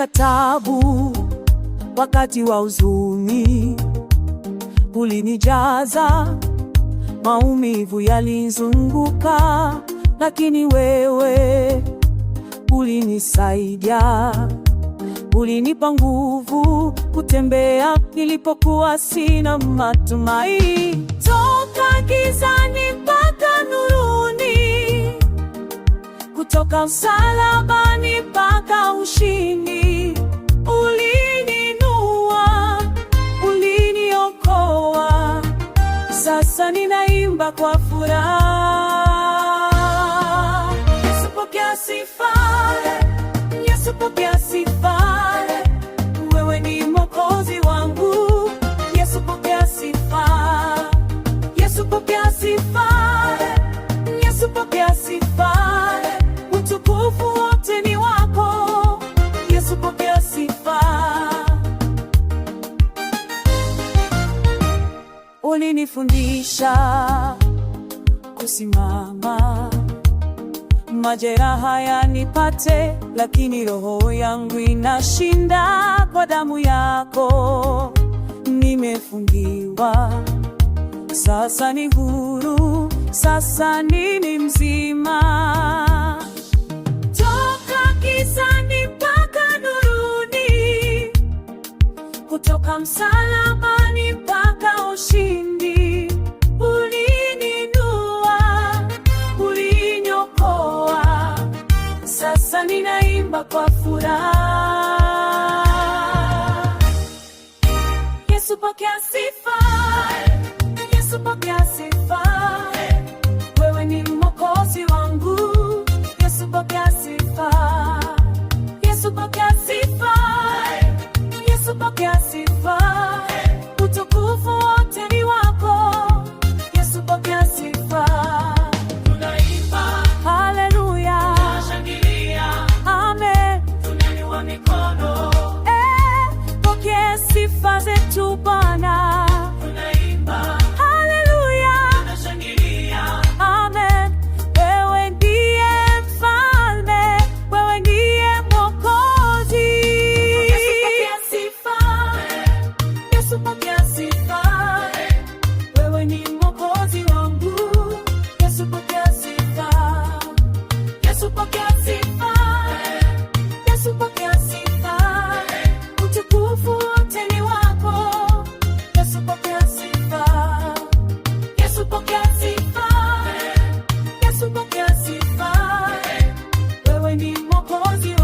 katika taabu, wakati wa huzuni ulinijaza, maumivu yalinizunguka, lakini wewe ulinisaidia. Ulinipa nguvu kutembea nilipokuwa sina matumaini. Toka gizani mpaka nuruni, kutoka msalabani mpaka ushindi. Ulininua, uliniokoa, sasa ninaimba kwa furaha. Yesu pokea sifa, Yesu pokea sifa, wewe ni Mwokozi wangu. Yesu pokea sifa, Yesu pokea sifa, Yesu pokea sifa, utukufu wote ni wako. Yesu pokea sifa. Ulinifundisha kusimama, majeraha yanipate, lakini roho yangu inashinda. Kwa damu yako nimefungiwa, sasa ni huru, sasa ni mzima. Toka gizani mpaka nuruni, kutoka msalabani mpaka ushindi. Ulininua, uliniokoa, sasa ninaimba kwa furaha. Yesu pokea sifa, Yesu pokea sifa, wewe ni Mwokozi wangu. Yesu pokea sifa, Yesu pokea sifa, Yesu pokea sifa, utukufu wote ni wako. Yesu pokea sifa. Tunaimba haleluya, tunashangilia, amen, tunainua mikono. Pokea sifa zetu Bwana. Tunaimba haleluya, tunashangilia, amen, wewe ndiye mfalme, wewe ndiye Mwokozi. Yesu pokea sifa, Yesu pokea sifa, wewe ni Mwokozi wangu. Yesu pokea sifa, Yesu pokea sifa, Yesu pokea sifa, utukufu wote ni wako. Yesu pokea sifa, Yesu pokea sifa, Yesu pokea sifa, wewe ni Mwokozi